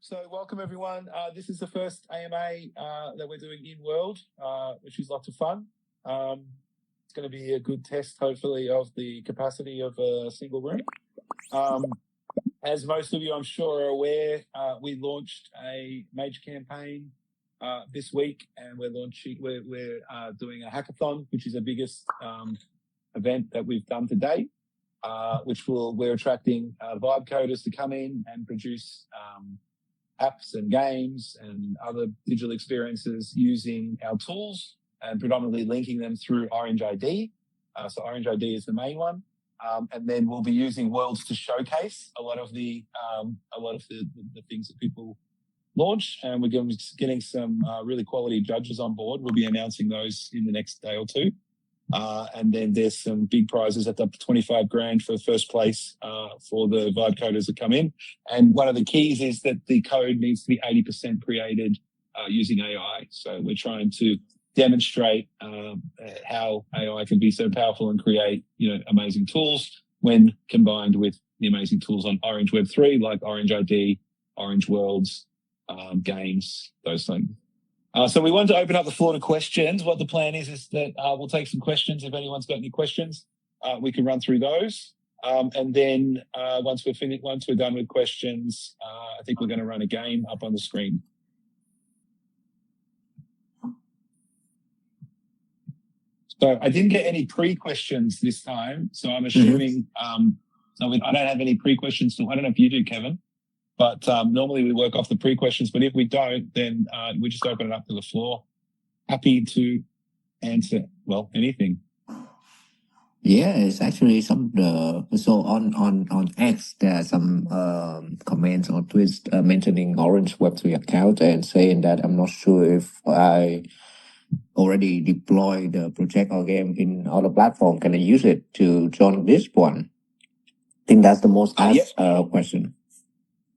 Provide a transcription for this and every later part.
So welcome everyone. This is the first AMA that we're doing in world, which is lots of fun. It's going to be a good test, hopefully, of the capacity of a single room. As most of you, I'm sure, are aware, we launched a major campaign this week, and we're doing a hackathon, which is the biggest event that we've done to date. We're attracting vibe coders to come in and produce apps and games and other digital experiences using our tools and predominantly linking them through Orange ID. So Orange ID is the main one. And then we'll be using Worlds to showcase a lot of the things that people launch. And we're getting some really quality judges on board. We'll be announcing those in the next day or two. And then there's some big prizes at up to 25 grand for first place for the vibe coders that come in. And one of the keys is that the code needs to be 80% created using AI. So we're trying to demonstrate how AI can be so powerful and create, amazing tools when combined with the amazing tools on Orange Web3 like Orange ID, Orange Worlds, games, those things. So we wanted to open up the floor to questions. What the plan is that we'll take some questions. If anyone's got any questions, we can run through those. And then once we're done with questions, I think we're going to run a game up on the screen. So I didn't get any pre-questions this time. So I'm assuming I don't have any pre-questions. So I don't know if you do, Kevin. But normally we work off the pre-questions, but if we don't, then we just open it up to the floor. Happy to answer, anything. Yeah, it's actually some, so on X, there are some comments or tweets mentioning Orange Web3 account and saying that I'm not sure if I already deployed the project or game in other platform. Can I use it to join this one? I think that's the most asked question.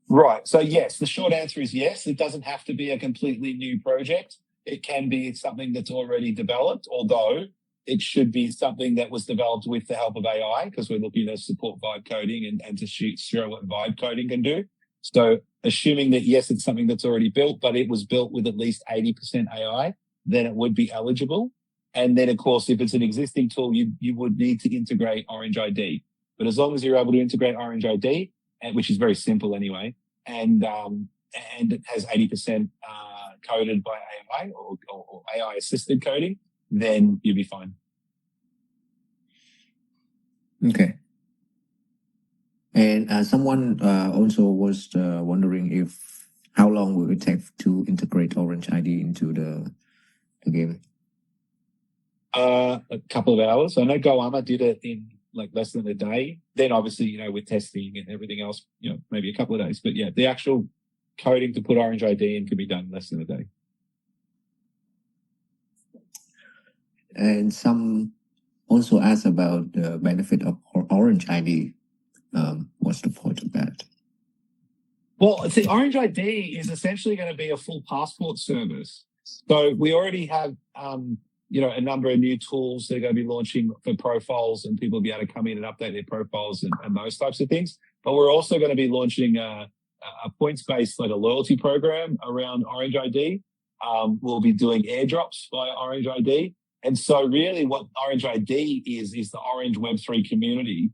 Right. So yes, the short answer is yes. It doesn't have to be a completely new project. It can be something that's already developed, although it should be something that was developed with the help of AI, because we're looking to support vibe coding and to show what vibe coding can do. So assuming that, yes, it's something that's already built, but it was built with at least 80% AI, then it would be eligible. And then, of course, if it's an existing tool, you would need to integrate Orange ID. But as long as you're able to integrate Orange ID, which is very simple anyway, and it has 80% coded by AI or AI assisted coding, then you'll be fine. Okay. And someone also was wondering how long will it take to integrate Orange ID into the game? A couple of hours. I know GoAma did it in less than a day. Then obviously, with testing and everything else, maybe a couple of days. But yeah, the actual coding to put Orange ID in can be done in less than a day. And some also ask about the benefit of Orange ID. What's the point of that? Well, see, Orange ID is essentially going to be a full passport service. So we already have a number of new tools that are going to be launching for profiles, and people will be able to come in and update their profiles and those types of things. But we're also going to be launching a points-based a loyalty program around Orange ID. We'll be doing airdrops via Orange ID. And so really what Orange ID is the Orange Web3 community.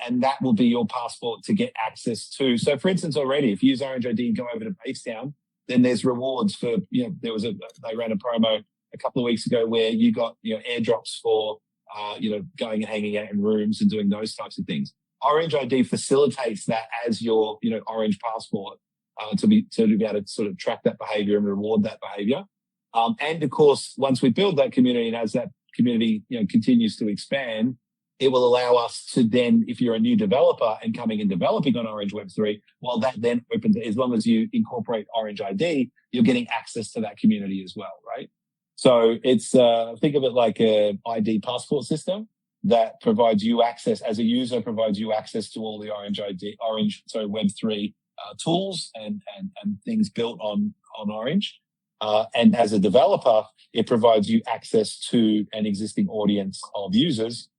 And that will be your passport to get access to. So for instance, already, if you use Orange ID and go over to Basedown, then there's rewards for, they ran a promo a couple of weeks ago where you got, airdrops for, going and hanging out in rooms and doing those types of things. Orange ID facilitates that as your, Orange passport, to be able to sort of track that behavior and reward that behavior. And of course, once we build that community and as that community, continues to expand, it will allow us to then, if you're a new developer and coming and developing on Orange Web3, well, that then opens, as long as you incorporate Orange ID, you're getting access to that community as well, right? So it's, think of it like a ID passport system that provides you access, as a user, provides you access to all the Web3 tools and things built on Orange. And as a developer, it provides you access to an existing audience of users,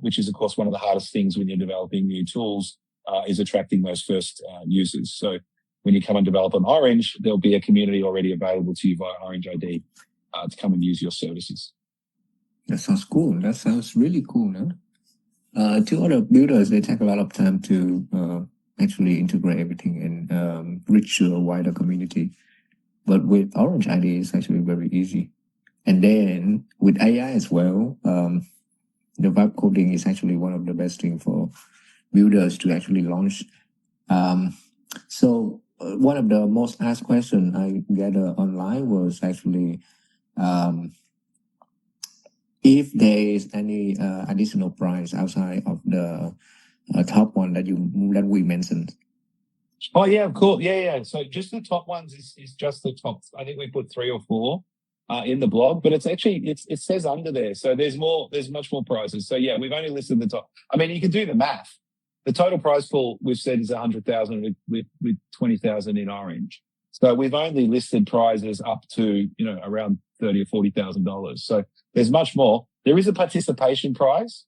which is, of course, one of the hardest things when you're developing new tools, is attracting those first users. So when you come and develop on Orange, there'll be a community already available to you via Orange ID to come and use your services. That sounds cool. That sounds really cool, no? To other builders, they take a lot of time to actually integrate everything and reach a wider community. But with Orange ID, it's actually very easy. And then with AI as well, the vibe coding is actually one of the best things for builders to actually launch. So one of the most asked questions I gather online was actually if there is any additional price outside of the top one that we mentioned. Oh yeah, of course. Yeah. So just the top ones is just the top. I think we put 3 or 4 in the blog, but it's actually it says under there. So there's much more prizes. So yeah, we've only listed the top. I mean, you can do the math. The total prize pool we've said is 100,000 with 20,000 in Orange. So we've only listed prizes up to around $30,000 or $40,000. So there's much more. There is a participation prize.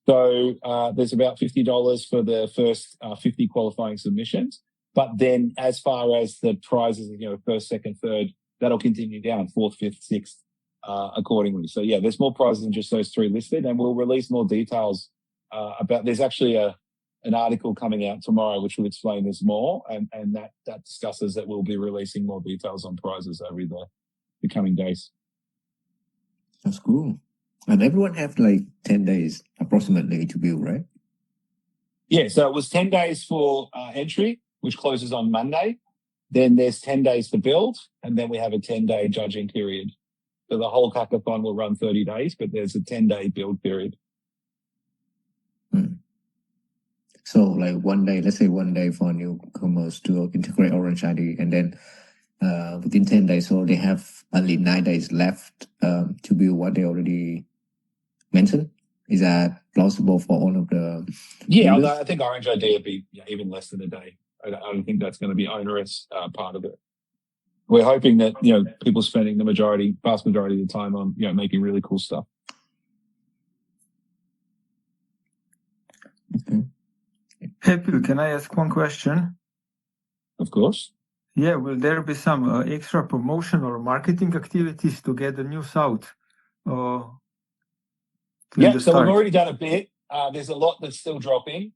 So there's about $50 for the first 50 qualifying submissions. But then as far as the prizes, first, second, third, that'll continue down, 4th, 5th, 6th, accordingly. So yeah, there's more prizes than just those 3 listed, and we'll release more details about. There's actually an article coming out tomorrow which will explain this more, and that discusses that we'll be releasing more details on prizes over the coming days. That's cool. And everyone have like 10 days approximately to build, right? Yeah, so it was 10 days for entry, which closes on Monday. Then there's 10 days to build, and then we have a 10-day judging period. So the whole hackathon will run 30 days, but there's a 10-day build period. So like one day, let's say one day for newcomers to integrate Orange ID, and then within 10 days, so they have only 9 days left to build what they already mentioned. Is that plausible for all of the Yeah, builders? although I think Orange ID would be even less than a day. I don't think that's going to be onerous part of it. We're hoping that people spending the vast majority of the time on making really cool stuff. Okay. Hey, Peel, can I ask one question? Of course. Yeah, will there be some extra promotion or marketing activities to get the news out? Yeah, so we've already done a bit. There's a lot that's still dropping.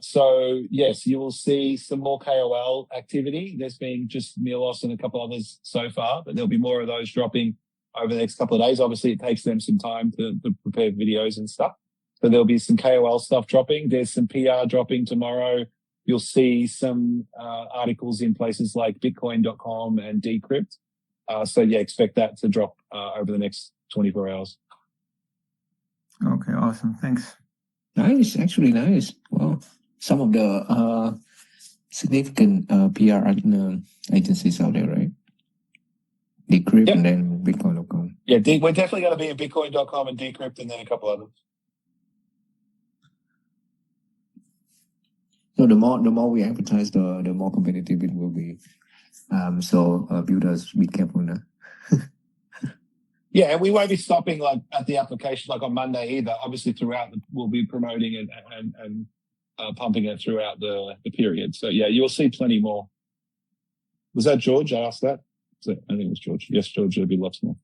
So yes, you will see some more KOL activity. There's been just Milos and a couple others so far, but there'll be more of those dropping over the next couple of days. Obviously, it takes them some time to prepare videos and stuff. So there'll be some KOL stuff dropping. There's some PR dropping tomorrow. You'll see some articles in places like Bitcoin.com and Decrypt. So yeah, expect that to drop over the next 24 hours. Okay, awesome. Thanks. Nice, actually nice. Well, some of the significant PR agencies out there, right? Decrypt and then Bitcoin.com. Yeah, we're definitely going to be in Bitcoin.com and Decrypt and then a couple others. So the more we advertise, the more competitive it will be. So builders, be careful now. Yeah, and we won't be stopping like at the application like on Monday either. Obviously, throughout we'll be promoting and pumping it throughout the period. So yeah, you'll see plenty more. Was that George? I asked that. I think it was George. Yes, George. There'll be lots more.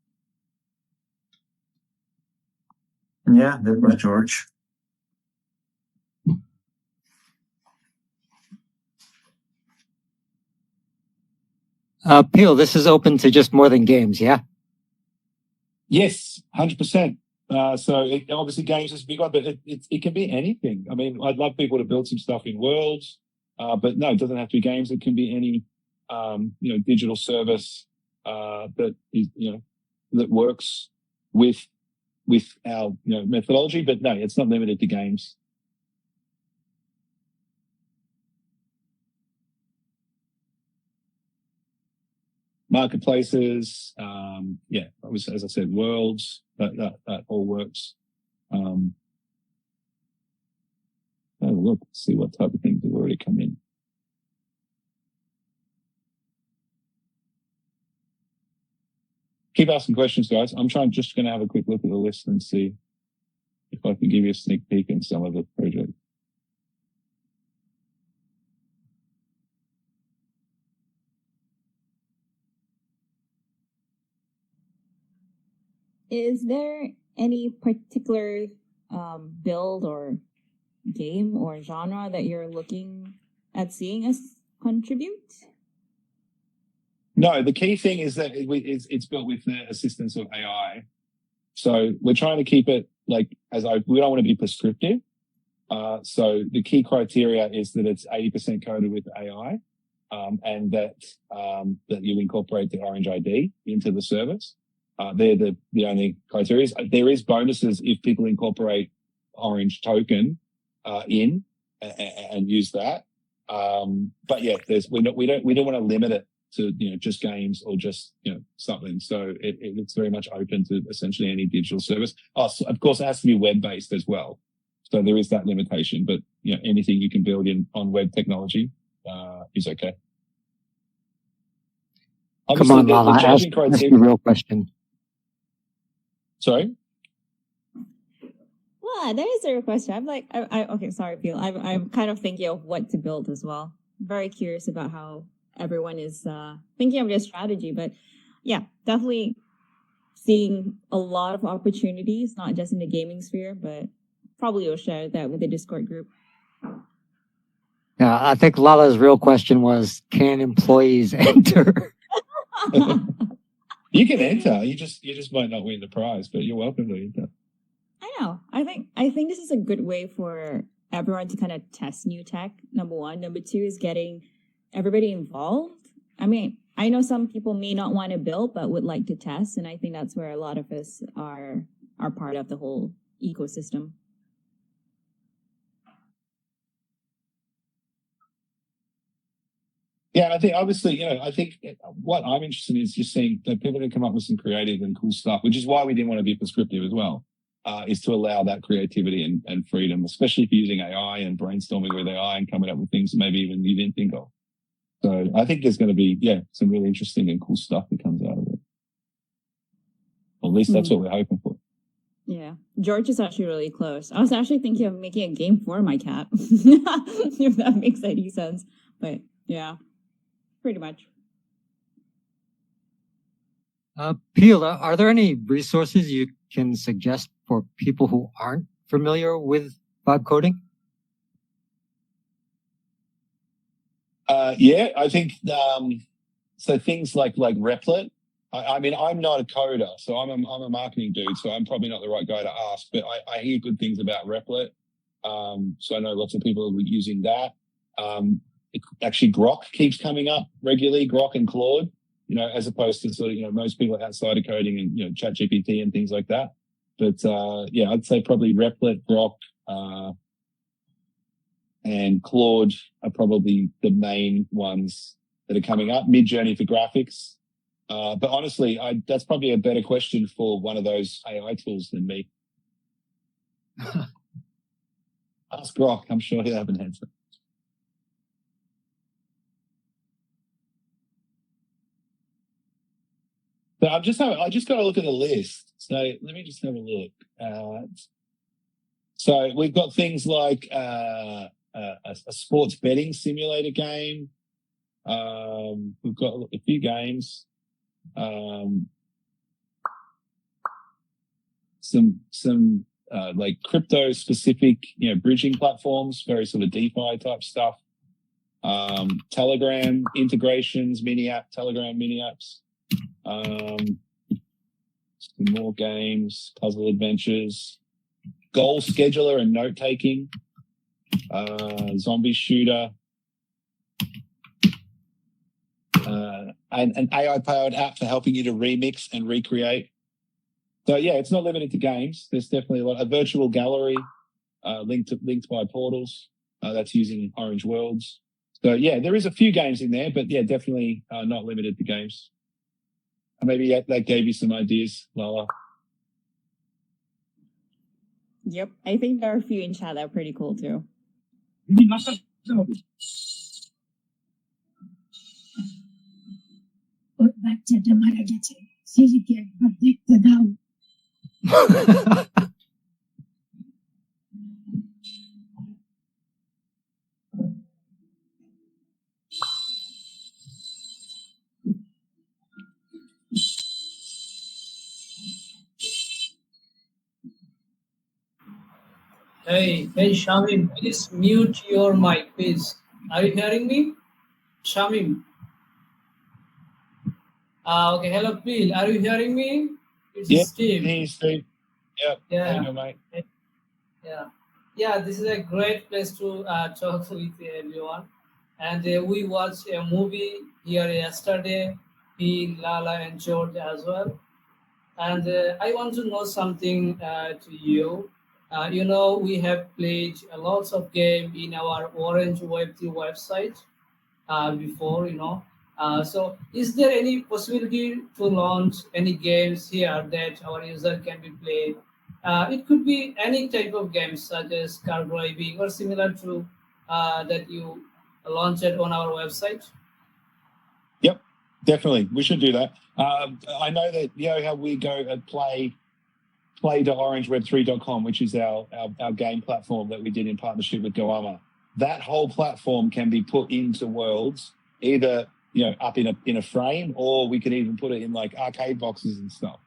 Yeah, that was George. Peel, this is open to just more than games, yeah? Yes, 100%. So obviously games is a big one, but it can be anything. I mean, I'd love people to build some stuff in Worlds, but no, it doesn't have to be games. It can be any, digital service that is, that works with our methodology. But no, it's not limited to games. Marketplaces, obviously, as I said, Worlds, that all works. Look, see what type of things have already come in. Keep asking questions, guys. I'm just going to have a quick look at the list and see if I can give you a sneak peek in some of the projects. is there any particular build or game or genre that you're looking at seeing us contribute? No, the key thing is that it's built with the assistance of AI. So we're trying to keep it we don't want to be prescriptive. So the key criteria is that it's 80% coded with AI, and that you incorporate the Orange ID into the service. They're the only criteria. There is bonuses if people incorporate Orange token in and use that. But yeah, we don't want to limit it to just games or just something. So it's very much open to essentially any digital service. So of course, it has to be web based as well. So there is that limitation, but anything you can build on web technology is okay. Come on, Lala, ask the real question. Sorry? Well, there is a question. I'm like, okay, sorry, Peel. I'm kind of thinking of what to build as well. Very curious about how everyone is thinking of their strategy. But yeah, definitely seeing a lot of opportunities, not just in the gaming sphere, but probably you'll share that with the Discord group. Yeah, I think Lala's real question was, can employees enter? You can enter. You just might not win the prize, but you're welcome to enter. I know. I think this is a good way for everyone to kind of test new tech. Number one. Number two is getting everybody involved. I mean, I know some people may not want to build, but would like to test, and I think that's where a lot of us are part of the whole ecosystem. Yeah, I think obviously, I think what I'm interested in is just seeing that people can come up with some creative and cool stuff, which is why we didn't want to be prescriptive as well, is to allow that creativity and freedom, especially if you're using AI and brainstorming with AI and coming up with things that maybe even you didn't think of. So I think there's going to be, some really interesting and cool stuff that comes out of it. Or at least that's what we're hoping for. Yeah. George is actually really close. I was actually thinking of making a game for my cat, if that makes any sense. But yeah, pretty much. Peel, are there any resources you can suggest for people who aren't familiar with vibe coding? I think so. Things like Replit. I mean, I'm not a coder, so I'm a marketing dude, so I'm probably not the right guy to ask. But I hear good things about Replit, so I know lots of people are using that. Actually, Grok keeps coming up regularly. Grok and Claude, as opposed to sort of most people outside of coding and ChatGPT and things like that. But I'd say probably Replit, Grok, and Claude are probably the main ones that are coming up. Midjourney for graphics. But honestly, that's probably a better question for one of those AI tools than me. Ask Grok. I'm sure he'll have an answer. So I just got to look at the list. So let me just have a look. So we've got things like a sports betting simulator game. We've got a few games. Some like crypto specific, bridging platforms, very sort of DeFi type stuff. Telegram integrations, Telegram mini apps. Some more games, puzzle adventures, goal scheduler and note taking, zombie shooter, and an AI-powered app for helping you to remix and recreate. So yeah, it's not limited to games. There's definitely a virtual gallery linked by portals that's using Orange Worlds. So yeah, there is a few games in there, but yeah, definitely not limited to games. Maybe that gave you some ideas, Lala. Yep, I think there are a few in chat that are pretty cool too. Hey, Shamim, please mute your mic, please. Are you hearing me? Shamim. Okay, hello, Peel. Are you hearing me? It's Yeah, Steve. hey, Steve. Yeah, how you Yeah, doing, mate? yeah. Yeah, this is a great place to talk with everyone. And we watched a movie here yesterday, Peel, Lala, and George as well. And I want to know something to you. We have played a lots of game in our Orange Web3 website before. So, is there any possibility to launch any games here that our user can be played? It could be any type of games such as car driving or similar to that you launched on our website. Yep, definitely. We should do that. I know that, how we go and play.orangeweb3.com, which is our game platform that we did in partnership with Goama. That whole platform can be put into worlds, either up in a frame, or we can even put it in like arcade boxes and stuff.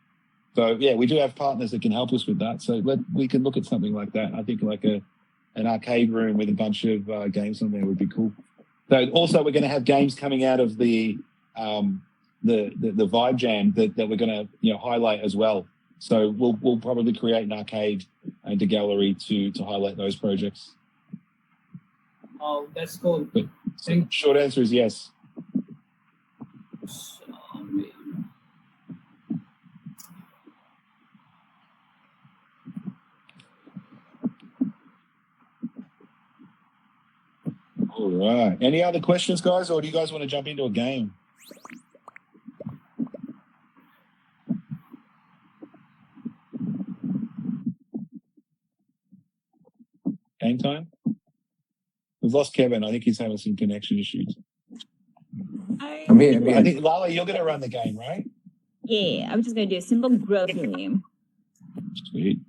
So yeah, we do have partners that can help us with that. So we can look at something like that. I think like an arcade room with a bunch of games on there would be cool. So also we're going to have games coming out of the Vibe Jam that we're going to highlight as well. So we'll probably create an arcade and a gallery to highlight those projects. Oh, that's cool. But short answer is yes. All right. Any other questions, guys, or do you guys want to jump into a game? Game time? We've lost Kevin. I think he's having some connection issues. I'm here. I think, Lala, you're going to run the game, right? Yeah, I'm just gonna do a simple growth game. Sweet.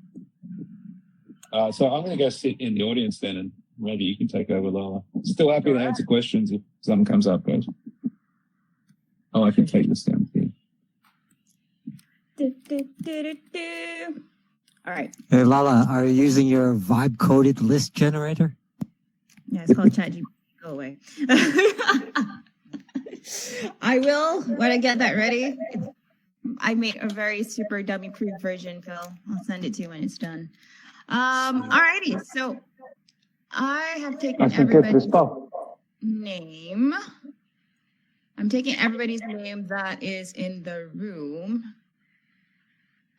So I'm going to go sit in the audience then, and maybe you can take over, Lala. Still happy to answer questions if something comes up, guys. Oh, I can take this down here. All right. Hey, Lala, are you using your vibe coded list generator? Yeah, it's called ChatGPT. Go away. I will when I get that ready. I made a very super dummy proof version, Phil. I'll send it to you when it's done. Alrighty, so I have taken everybody's name. I'm taking everybody's name that is in the room.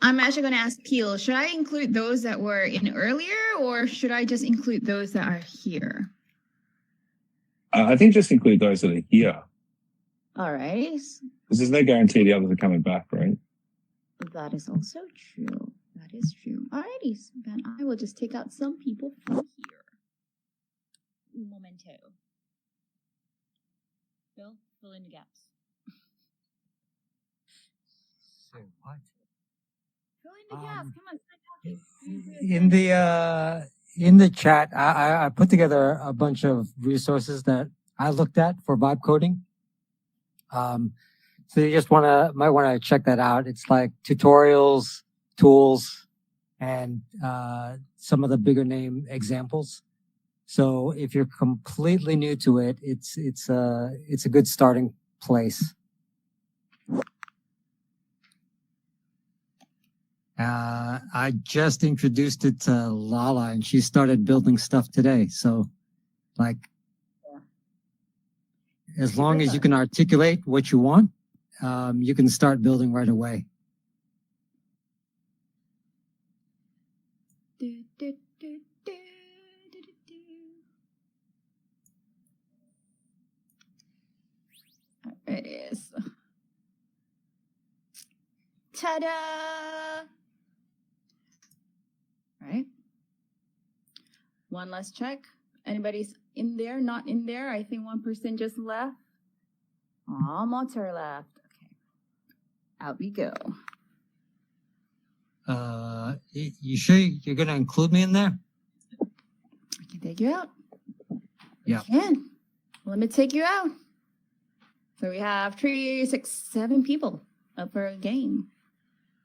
I'm actually going to ask Peel, should I include those that were in earlier, or should I just include those that are here? I think just include those that are here. All right. Because there's no guarantee the others are coming back, right? That is also true. That is true. Alrighty, so then I will just take out some people from here. Un momento. Bill, fill in the gaps. Say what? Fill in the gaps. Come on, start talking. In the chat, I put together a bunch of resources that I looked at for vibe coding. So you just might want to check that out. It's like tutorials, tools, and some of the bigger name examples. So if you're completely new to it, it's a good starting place. I just introduced it to Lala, and she started building stuff today. So, as long as you can articulate what you want, you can start building right away. It is. Ta-da! Right. One last check. Anybody's in there? Not in there? I think one person just left. Aw, Motor left. Okay. Out we go. You sure you're going to include me in there? I can take you out. Yeah. I can. Let me take you out. So we have 3, 6, 7 people up for a game.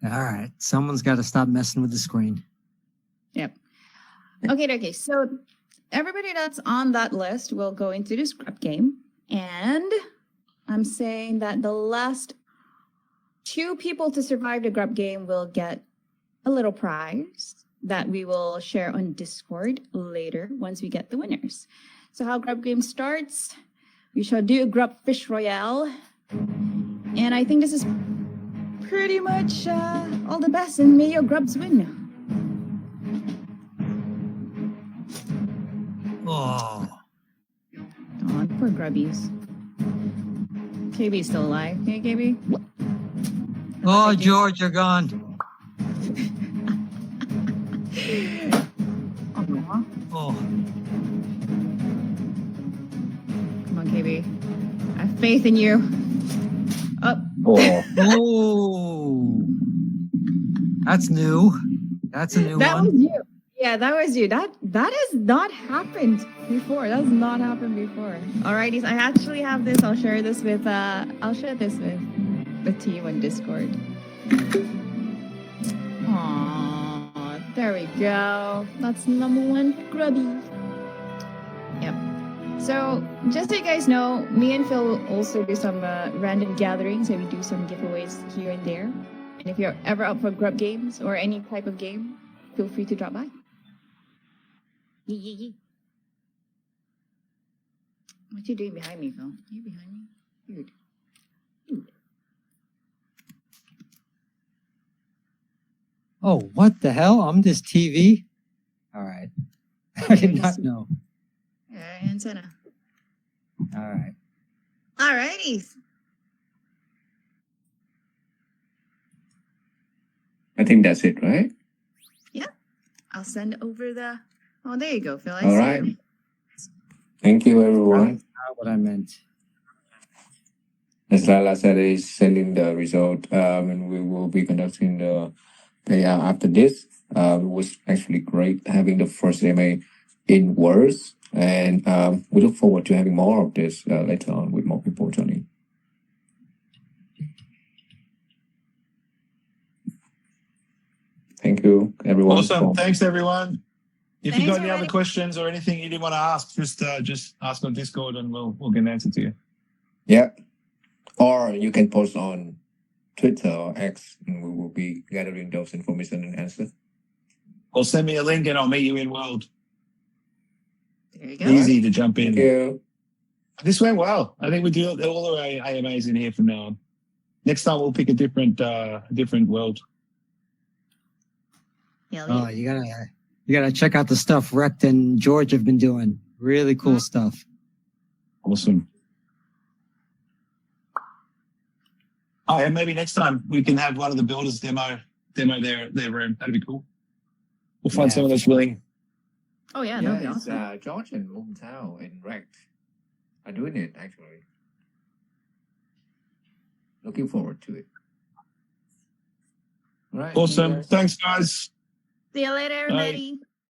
All right. Someone's got to stop messing with the screen. Yep. Okay. So everybody that's on that list will go into this grub game. And I'm saying that the last 2 people to survive the grub game will get a little prize that we will share on Discord later once we get the winners. So how grub game starts, we shall do a grub fish royale. And I think this is pretty much all the best, and may your grubs win. Oh, Oh, poor grubbies. KB's still alive. Hey, KB? oh, George, you're gone. Aw. Oh, Come on, KB. I have faith in you. Oh, Oh, oh, that's new. That's a new that one. was you. Yeah, that was you. That has not happened before. That's not happened before. Alrighty, I actually have this. I'll share this with the team on Discord. Aww, there we go. That's number 1 grubby. Yep. So just so you guys know, me and Phil will also do some random gatherings, and we do some giveaways here and there. And if you're ever up for grub games or any type of game, feel free to drop by. Yee. What you doing behind me, Phil? Are you behind me? Dude. Oh, what the hell? I'm this TV? All right. I did not know. Antenna. All right. Alrighty. I think that's it, right? I'll send over the. Oh, there you go, Phil. I All see right. you. Thank you, everyone. Not what I meant. As Lala said, is sending the result, and we will be conducting the payout after this. It was actually great having the first MA in Words, and we look forward to having more of this later on with more people joining. Thank you, everyone. Awesome. Thanks, everyone. If you've Thanks, got any other everybody. questions or anything you didn't want to ask, just ask on Discord and we'll get an answer to you. Yeah. Or you can post on Twitter or X, and we will be gathering those information and answers. Or send me a link and I'll meet you in World. There you go. Easy to jump in. Thank you. This went well. I think we do all our AMAs in here from now on. Next time we'll pick a different world. Hell Oh, yeah. you gotta check out the stuff Rect and George have been doing. Really cool stuff. Awesome. Oh, and maybe next time we can have one of the builders demo their room. That'd be cool. We'll find Yeah. someone that's willing. Oh yeah, that'd be it's, awesome. George and Longtao and Rect are doing it, actually. Looking forward to it. All right. Awesome. Thanks, guys. See you later, everybody.